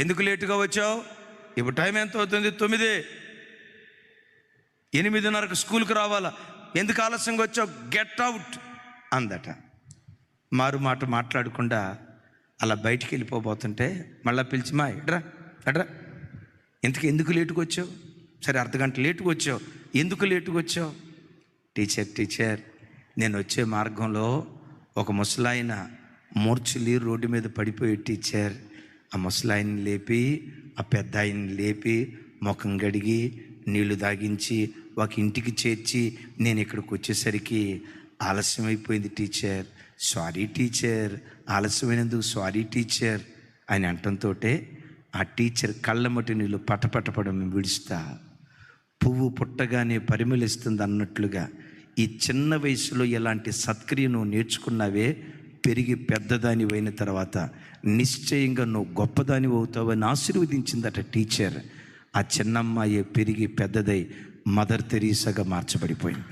ఎందుకు లేటుగా వచ్చావు? ఇప్పుడు టైం ఎంత అవుతుంది? 9. 8:30కు స్కూల్కి రావాలా, ఎందుకు ఆలస్యంగా వచ్చావు? గెట్ అవుట్ అందట. మారు మాట మాట్లాడకుండా అలా బయటికి వెళ్ళిపోబోతుంటే మళ్ళీ పిలిచి, మా ఎడ్రా ఎందుకు లేటుగా వచ్చావు? సరే, అర్ధగంట లేటుగా వచ్చావు, ఎందుకు లేటుగా వచ్చావు? టీచర్ నేను వచ్చే మార్గంలో ఒక ముసలాయన మూర్ఛలి రోడ్డు మీద పడిపోయి టీచర్. ఆ ముసలాయన్ని లేపి, ఆ పెద్ద ఆయన్ని లేపి, ముఖం గడిగి నీళ్లు తాగించి ఒక ఇంటికి చేర్చి నేను ఇక్కడికి వచ్చేసరికి ఆలస్యమైపోయింది టీచర్. సారీ టీచర్, ఆలస్యమైనందుకు సారీ టీచర్ అని అంటంతో ఆ టీచర్ కళ్ళమటి నీళ్ళు పటపటపడం విడుస్తా, పువ్వు పుట్టగానే పరిమళిస్తుంది అన్నట్లుగా ఈ చిన్న వయసులో ఎలాంటి సత్క్రియ నువ్వు నేర్చుకున్నావే, పెరిగి పెద్దదాని అయిన తర్వాత నిశ్చయంగా నువ్వు గొప్పదాని అవుతావని ఆశీర్వదించిందట టీచర్. ఆ చిన్నమ్మాయి పెరిగి పెద్దదై మదర్ తెరీసాగా మార్చబడిపోయింది.